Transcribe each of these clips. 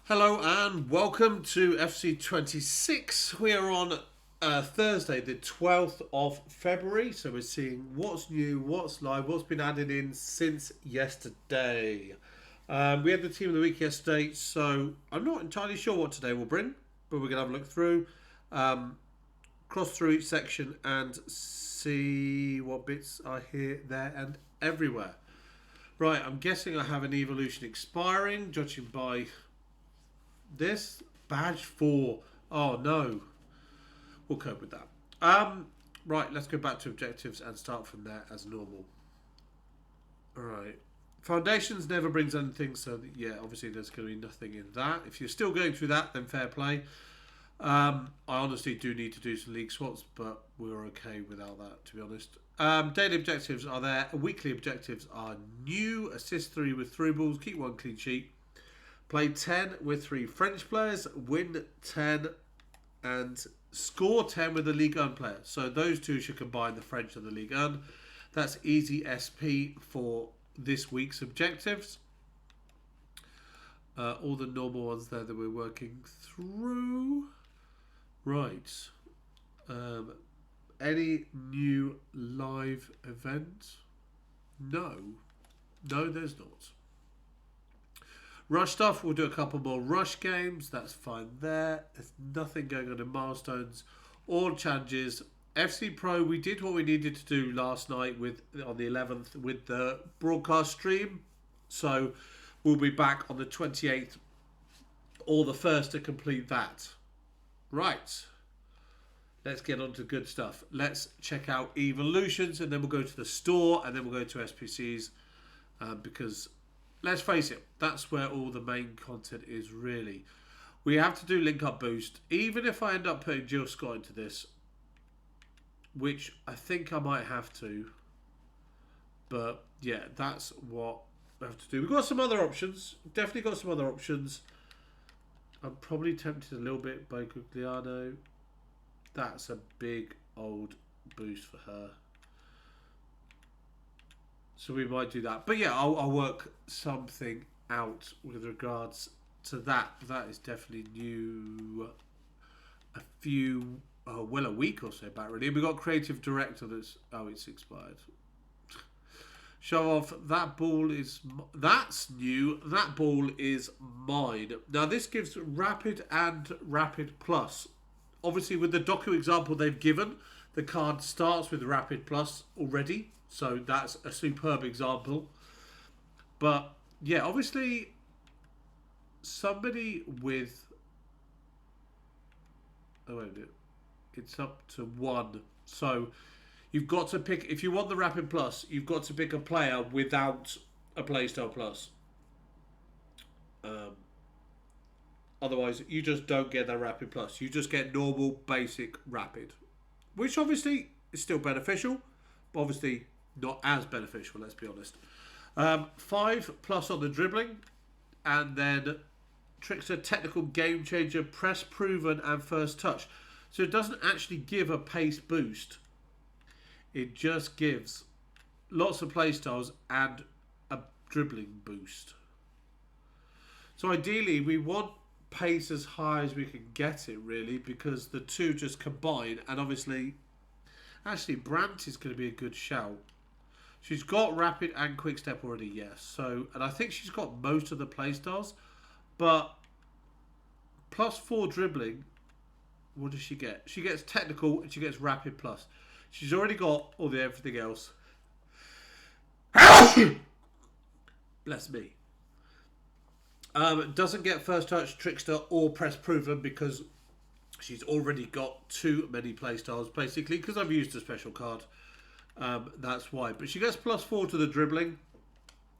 Hello and welcome to FC26. We are on Thursday, the 12th of February. So we're seeing what's new, what's live, what's been added in since yesterday. We had the team of the week yesterday, so I'm not entirely sure what today will bring, but we're going to have a look through, cross through each section and see what bits are here, there and everywhere. Right, I'm guessing I have an evolution expiring, judging by this badge 4. Oh no, we'll cope with that. Right, let's go back to objectives and start from there as normal. All right, foundations never brings anything, so yeah, obviously there's going to be nothing in that. If you're still going through that, then fair play. I honestly do need to do some league swaps, but we're okay without that, to be honest. Daily objectives are there. Weekly objectives are new. Assist 3 with through balls. Keep 1 clean sheet. Play 10 with 3 French players. Win 10 and score 10 with the Ligue 1 player. So those two should combine, the French and the Ligue 1. That's easy SP for this week's objectives. All the normal ones there that we're working through. Right. Any new live event? No. No, there's not. Rush stuff, we'll do a couple more rush games. That's fine there. There's nothing going on in milestones. All challenges. FC Pro, we did what we needed to do last night on the 11th with the broadcast stream. So we'll be back on the 28th or the 1st to complete that. Right. Let's get on to good stuff. Let's check out evolutions and then we'll go to the store and then we'll go to SPCs because let's face it, that's where all the main content is really. We have to do link up boost. Even if I end up putting Jill Scott into this, which I think I might have to. But yeah, that's what we have to do. We've got some other options. Definitely got some other options. I'm probably tempted a little bit by Gugliano. That's a big old boost for her. So we might do that. But yeah, I'll work something out with regards to that. That is definitely new. A few, well, a week or so back really. We got creative director that's, it's expired. Show off. That ball is, that's new. That ball is mine. Now this gives rapid and rapid plus. Obviously with the Doku example they've given, the card starts with rapid plus already. So that's a superb example. But yeah, obviously somebody with, oh wait a minute, it's up to 1. So you've got to pick, if you want the rapid plus, you've got to pick a player without a playstyle plus. Otherwise you just don't get that rapid plus. You just get normal basic rapid, which obviously is still beneficial, but obviously not as beneficial, let's be honest. 5 plus on the dribbling, and then Trickster, technical game changer, press proven, and first touch. So it doesn't actually give a pace boost. It just gives lots of playstyles and a dribbling boost. So ideally, we want pace as high as we can get it, really, because the two just combine. And obviously, actually, Brandt is going to be a good shout. She's got rapid and quick step already, yes. So, and I think she's got most of the playstyles, but +4 dribbling. What does she get? She gets technical and she gets rapid plus. She's already got all the everything else. Bless me. Doesn't get first touch, trickster, or press proven because she's already got too many playstyles, basically, because I've used a special card. That's why. But she gets +4 to the dribbling,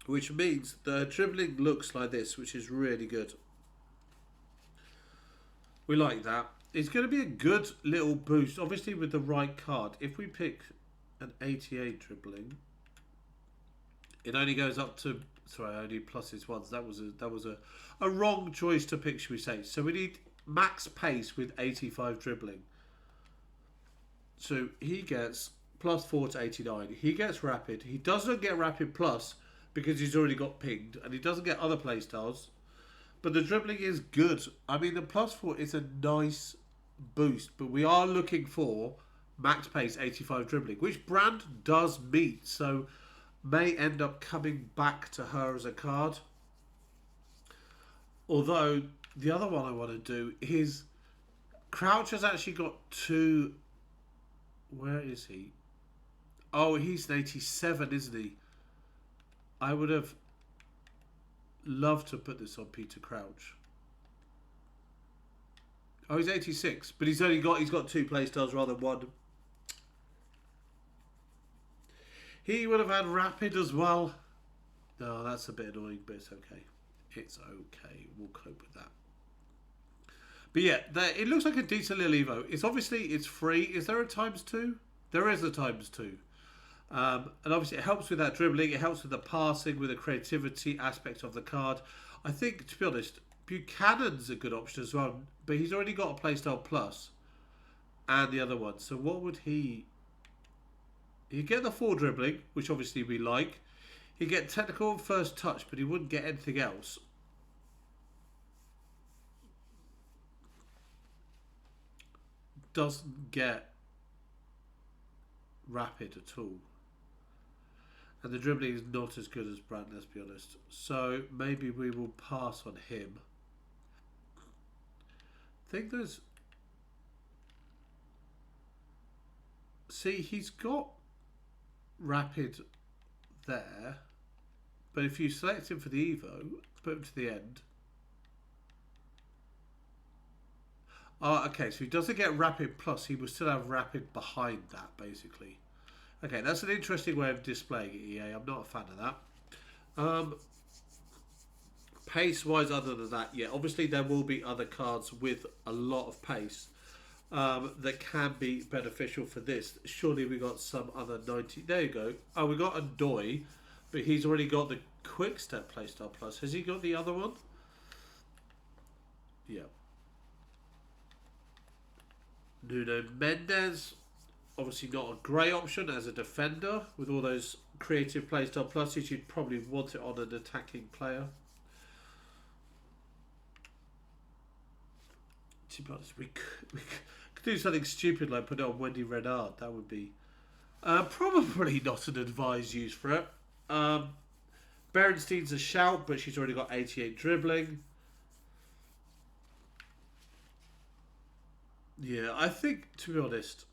which means the dribbling looks like this, which is really good. We like that. It's going to be a good little boost, obviously, with the right card. If we pick an 88 dribbling, it only goes up to, sorry, only pluses once. That was a wrong choice to pick, should we say. So we need max pace with 85 dribbling. So he gets +4 to 89. He gets rapid. He doesn't get rapid plus because he's already got pinged, and he doesn't get other playstyles. But the dribbling is good. I mean, the +4 is a nice boost, but we are looking for max pace 85 dribbling, which Brand does meet, so may end up coming back to her as a card. Although, the other one I want to do is Crouch has actually got two. Where is he? Oh, he's an 87, isn't he? I would have loved to put this on Peter Crouch. Oh, he's 86, but he's got two playstyles rather than one. He would have had Rapid as well. No, that's a bit annoying, but it's okay. It's okay. We'll cope with that. But yeah, it looks like a decent little Evo. It's free. Is there a ×2? There is a ×2. And obviously it helps with that dribbling. It helps with the passing, with the creativity aspect of the card. I think, to be honest, Buchanan's a good option as well. But he's already got a Playstyle Plus and the other one. So what would he... He'd get the 4 dribbling, which obviously we like. He'd get technical and first touch, but he wouldn't get anything else. Doesn't get rapid at all. And the dribbling is not as good as Brandt, let's be honest. So maybe we will pass on him. I think there's... See, he's got rapid there. But if you select him for the Evo, put him to the end. Oh, okay, so he doesn't get rapid plus, he will still have rapid behind that, basically. Okay, that's an interesting way of displaying it, EA. I'm not a fan of that. Pace-wise, other than that, yeah, obviously there will be other cards with a lot of pace that can be beneficial for this. Surely we got some other 90... There you go. Oh, we got Ondroo, but he's already got the Quick Step Playstyle Plus. Has he got the other one? Yeah. Nuno Mendes, obviously not a great option as a defender with all those creative playstyle pluses. You'd probably want it on an attacking player. To be honest, we could do something stupid like put it on Wendy Renard. That would be probably not an advised use for it. Berenstein's a shout, but she's already got 88 dribbling. Yeah, I think, to be honest,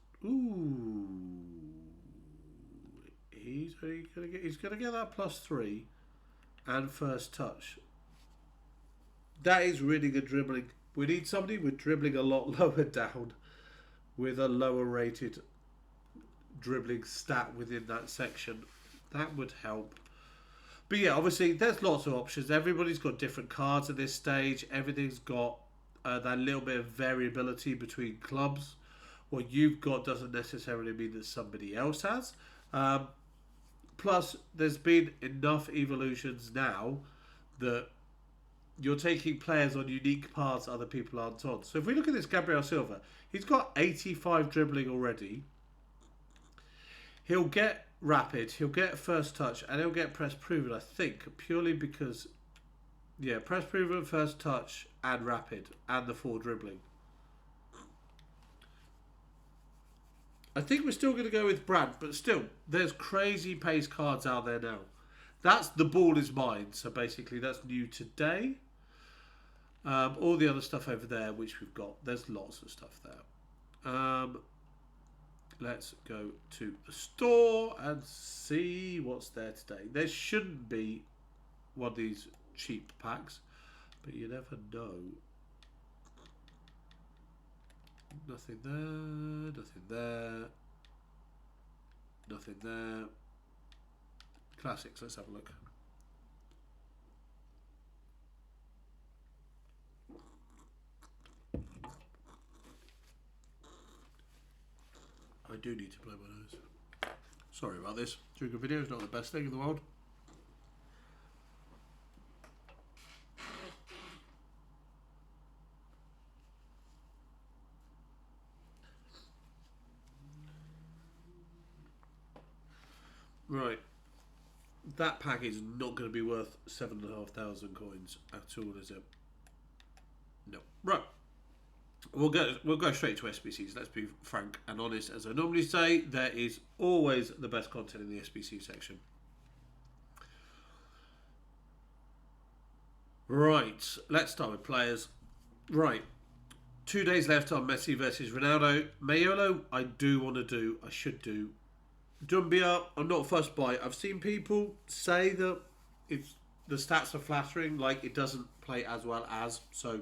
he's gonna get that +3 and first touch. That is really good dribbling. We need somebody with dribbling a lot lower down, with a lower rated dribbling stat within that section. That would help. But yeah, obviously there's lots of options. Everybody's got different cards at this stage. Everything's got that little bit of variability between clubs. What you've got doesn't necessarily mean that somebody else has. Plus, there's been enough evolutions now that you're taking players on unique paths other people aren't on. So if we look at this Gabriel Silva, he's got 85 dribbling already. He'll get rapid, he'll get first touch, and he'll get press proven, I think, purely because... Yeah, press proven, first touch, and rapid, and the 4 dribbling. I think we're still going to go with Brandt, but still, there's crazy pace cards out there now. That's the ball is mine, so basically that's new today. All the other stuff over there, which we've got, there's lots of stuff there. Let's go to the store and see what's there today. There shouldn't be one of these cheap packs, but you never know. Nothing there, nothing there, nothing there. Classics, let's have a look. I do need to blow my nose. Sorry about this. Doing a video is not the best thing in the world. Right, that pack is not going to be worth 7,500 coins at all, is it? No. Right. We'll go straight to SBCs. Let's be frank and honest. As I normally say, there is always the best content in the SBC section. Right. Let's start with players. Right. 2 days left on Messi versus Ronaldo. Mayolo, I should do. Dumbia, I'm not fussed by it. I've seen people say that the stats are flattering, like it doesn't play as well as, so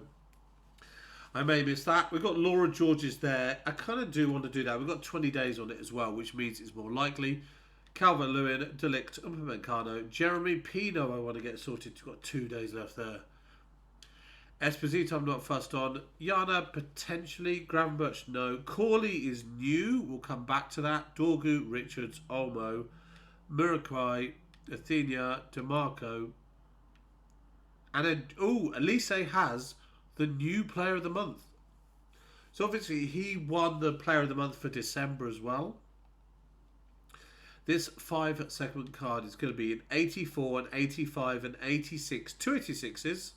I may miss that. We've got Laura Georges there. I kind of do want to do that. We've got 20 days on it as well, which means it's more likely. Calvert-Lewin, Delict, Upamecano, Jeremy Pino I want to get sorted. We've got 2 days left there. Esposito I'm not fussed on. Yana potentially. Gravenberch no. Corley is new. We'll come back to that. Dorgu, Richards, Olmo, Murakai, Athenia, DeMarco. And then, Olise has the new player of the month. So obviously he won the player of the month for December as well. This 5 segment card is going to be an 84, an 85, an 86, 2 86s.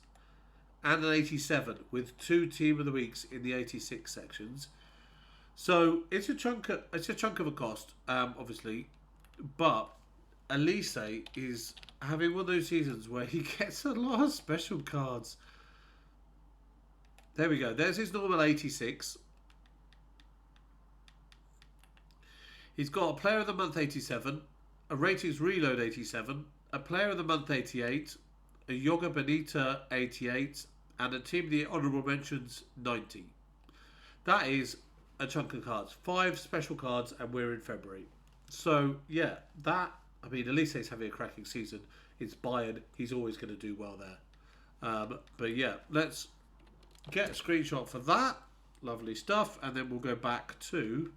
And an 87 with 2 team of the weeks in the 86 sections. So it's a chunk of a cost, obviously, but Olise is having one of those seasons where he gets a lot of special cards. There we go. There's his normal 86. He's got a player of the month 87, a ratings reload 87, a player of the month 88. A Yoga Benita 88 and a team of the honourable mentions 90. That is a chunk of cards. 5 special cards and we're in February. So yeah, Olise's having a cracking season. It's Bayern. He's always going to do well there. But yeah, let's get a screenshot for that. Lovely stuff. And then we'll go back to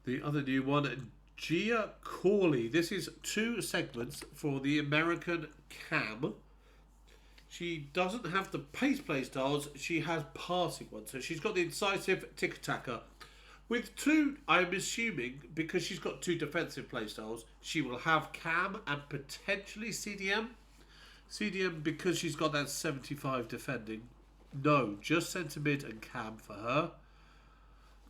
the other new one. Gia Corley. This is 2 segments for the American Cam. She doesn't have the pace play styles. She has passing ones. So she's got the incisive tick-tacker. With 2, I'm assuming, because she's got 2 defensive play styles, she will have Cam and potentially CDM. CDM because she's got that 75 defending. No, just centre mid and Cam for her.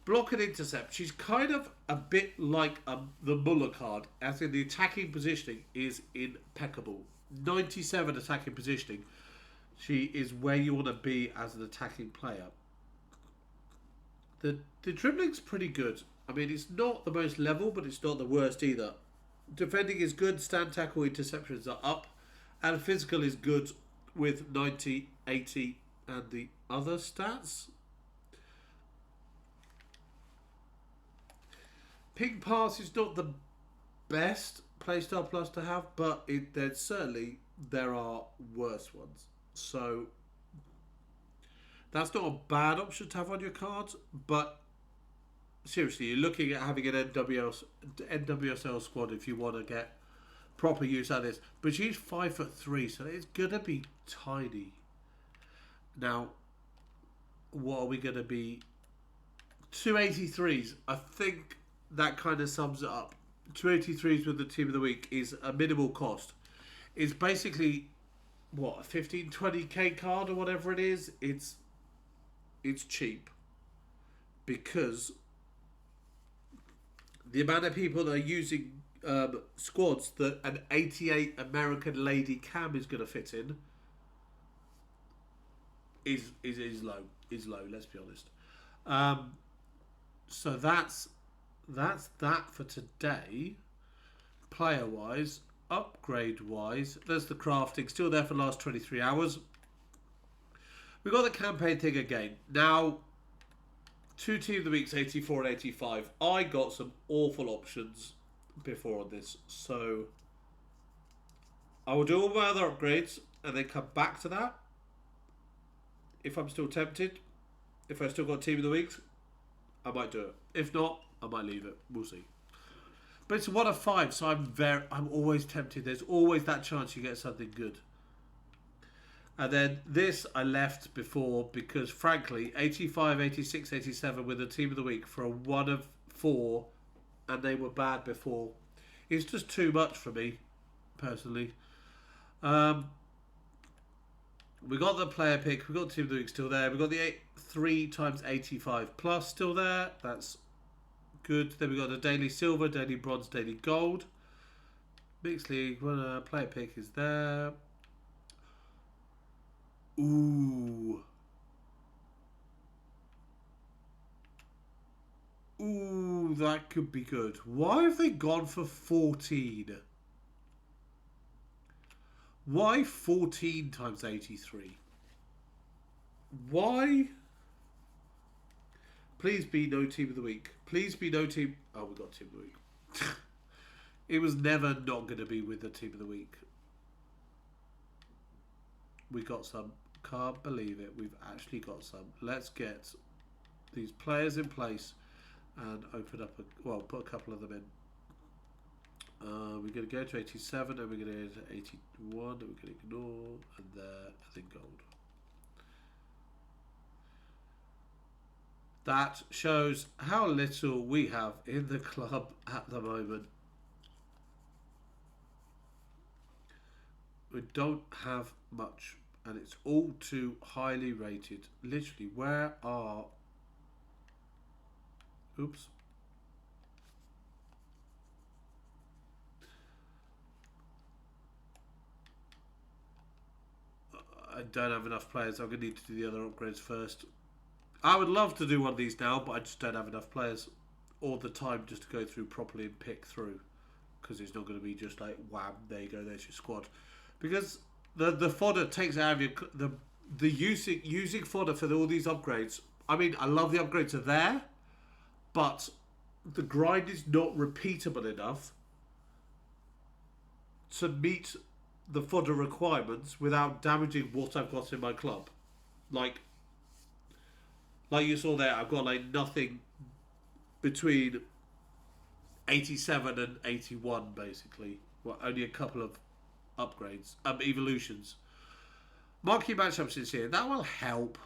Block and intercept. She's kind of a bit like the Muller card, as in the attacking positioning is impeccable. 97 attacking positioning. She is where you want to be as an attacking player. The dribbling's pretty good. I mean, it's not the most level, but it's not the worst either. Defending is good. Stand, tackle, interceptions are up. And physical is good with 90, 80, and the other stats. Ping pass is not the best playstyle plus to have, but there are worse ones. So that's not a bad option to have on your cards, but seriously, you're looking at having an NWSL squad if you want to get proper use out of this. But she's 5'3", so it's gonna be tiny. Now, what are we gonna be? 283s. I think that kind of sums it up. 283s with the team of the week is a minimal cost. It's basically what, a 15, 20k card or whatever it is. It's cheap because the amount of people that are using squads that an 88 American lady cam is going to fit in is low. Is low. Let's be honest. So that's that for today. Player wise, upgrade wise, there's the crafting still there for the last 23 hours. We've got the campaign thing again. Now, 2 team of the weeks, 84 and 85. I got some awful options before on this, so I will do all my other upgrades and then come back to that. If I'm still tempted, if I still got team of the weeks, I might do it. If not, I might leave it. We'll see. But it's 1 of 5, so I'm always tempted. There's always that chance you get something good. And then this I left before because, frankly, 85, 86, 87 with the team of the week for a 1 of 4, and they were bad before. It's just too much for me, personally. We got the player pick. We got Team of the Week still there. We got the 3 times 85 plus still there. That's good. Then we got the daily silver, daily bronze, daily gold. Mixed league. Player pick is there. Ooh. Ooh, that could be good. Why have they gone for 14? Why 14 times 83? Why? Please be no team of the week. Please be no team. Oh, we got team of the week. It was never not going to be with the team of the week. We got some. Can't believe it. We've actually got some. Let's get these players in place and open up put a couple of them in. We're going to go to 87 and we're going to go to 81 and we're going to ignore and there and then gold. That shows how little we have in the club at the moment. We don't have much and it's all too highly rated. Literally, where are... Oops. I don't have enough players. I'm going to need to do the other upgrades first. I would love to do one of these now, but I just don't have enough players or the time just to go through properly and pick through. Because it's not going to be just like, wham, there you go, there's your squad. Because the fodder takes out of your... The using fodder for all these upgrades. I mean, I love the upgrades are there, but the grind is not repeatable enough to meet the fodder requirements without damaging what I've got in my club. Like you saw there, I've got like nothing between 87 and 81 basically. Well, only a couple of upgrades, evolutions. Marquee Matchups is here. That will help.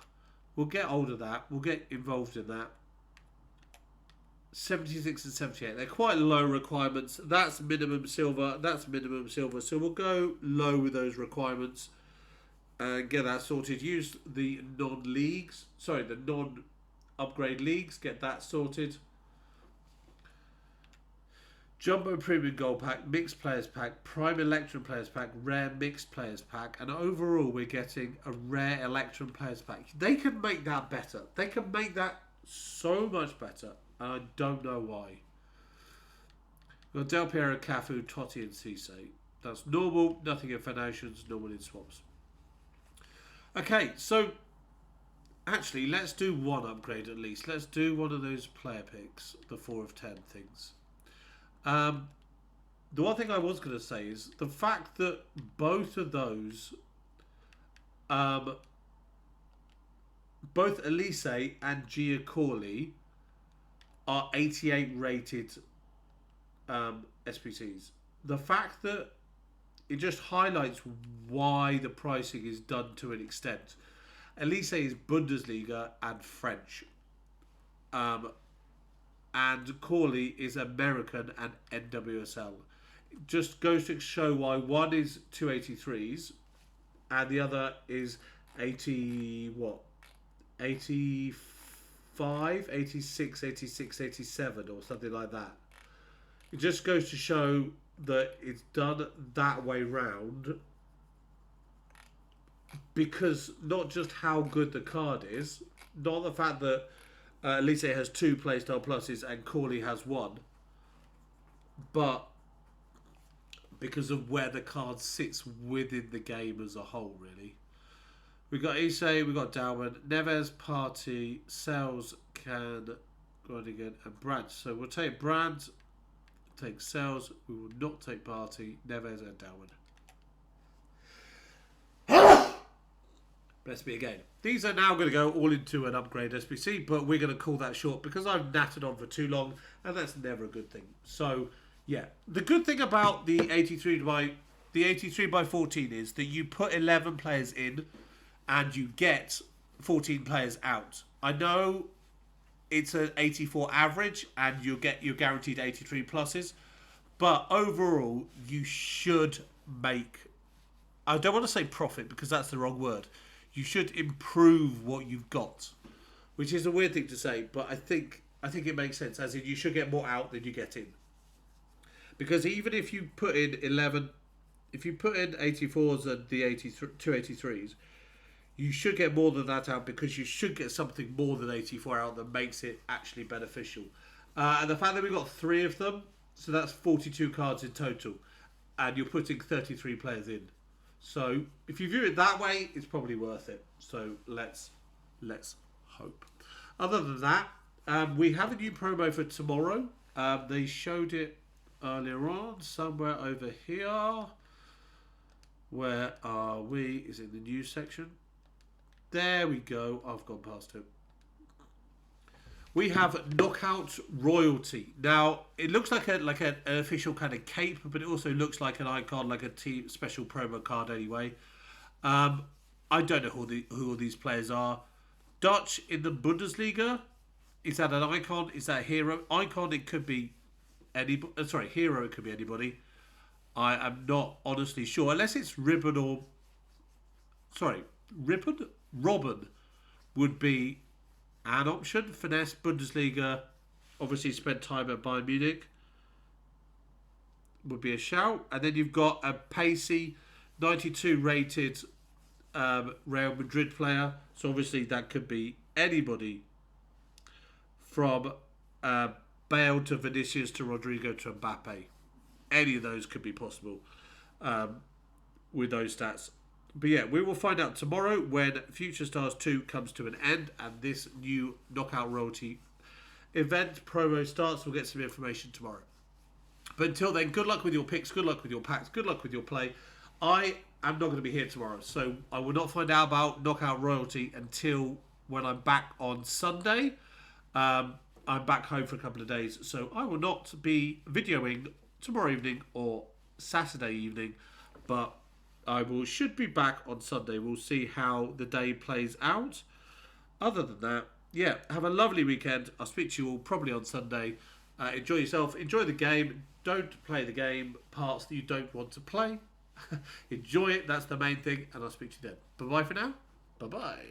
We'll get hold of that. We'll get involved in that. 76 and 78. They're quite low requirements. That's minimum silver. That's minimum silver. So we'll go low with those requirements and get that sorted. Use the non-leagues. Sorry, the non-upgrade leagues. Get that sorted. Jumbo Premium Gold Pack, Mixed Players Pack, Prime Electrum Players Pack, Rare Mixed Players Pack, and overall we're getting a Rare Electrum Players Pack. They can make that better. They can make that so much better. And I don't know why. We've got Del Piero, Cafu, Totti and Cisse. That's normal, nothing in foundations, normal in swaps. Okay, so actually let's do one upgrade at least. Let's do one of those player picks, the 4 of 10 things. The one thing I was going to say is the fact that both of those, both Olise and Corley are 88 rated SBCs. The fact that it just highlights why the pricing is done to an extent. Olise is Bundesliga and French. And Corley is American and NWSL. It just goes to show why one is 283s and the other is 85, 86, 86, 87 or something like that. It just goes to show that it's done that way round because not just how good the card is, not the fact that Olise has 2 playstyle pluses and Corley has 1. But because of where the card sits within the game as a whole, really. We got Issei, we got Dalman, Neves, Party, Sales, Can, Groningen, and Brandt. So we'll take Brandt, take Sales, we will not take Party, Neves, and Dalman. Bless me again. These are now going to go all into an upgrade SBC, but we're going to call that short because I've nattered on for too long, and that's never a good thing. So, yeah. The good thing about the 83 by 14 is that you put 11 players in and you get 14 players out. I know it's an 84 average and you're guaranteed 83 pluses, but overall you should make... I don't want to say profit because that's the wrong word. you should improve what you've got, which is a weird thing to say, but I think it makes sense. As in, you should get more out than you get in, because even if you put in 11, if you put in 84s and the 283s, you should get more than that out, because you should get something more than 84 out that makes it actually beneficial. And the fact that we've got 3 of them, so that's 42 cards in total, and you're putting 33 players in. So if you view it that way, it's probably worth it. So let's hope. Other than that, we have a new promo for tomorrow. They showed it earlier on, somewhere over here. Where are we? Is it in the news section? There we go. I've gone past it. We have Knockout Royalty. Now, it looks like an official kind of cape, but it also looks like an icon, like a team special promo card anyway. I don't know who all these players are. Dutch in the Bundesliga. Is that an icon? Is that a hero? Icon, it could be anybody. Sorry, hero, it could be anybody. I am not honestly sure. Unless it's Ribbon or... Sorry, Ribbon? Robin would be an option. Finesse, Bundesliga, obviously spent time at Bayern Munich, would be a shout. And then you've got a pacey, 92 rated Real Madrid player. So obviously that could be anybody from Bale to Vinicius to Rodrigo to Mbappe. Any of those could be possible with those stats. But yeah, we will find out tomorrow when Future Stars 2 comes to an end and this new Knockout Royalty event promo starts. We'll get some information tomorrow. But until then, good luck with your picks, good luck with your packs, good luck with your play. I am not going to be here tomorrow, so I will not find out about Knockout Royalty until when I'm back on Sunday. I'm back home for a couple of days, so I will not be videoing tomorrow evening or Saturday evening, but I should be back on Sunday. We'll see how the day plays out. Other than that, yeah, have a lovely weekend. I'll speak to you all probably on Sunday. Enjoy yourself. Enjoy the game. Don't play the game parts that you don't want to play. Enjoy it. That's the main thing. And I'll speak to you then. Bye-bye for now. Bye-bye.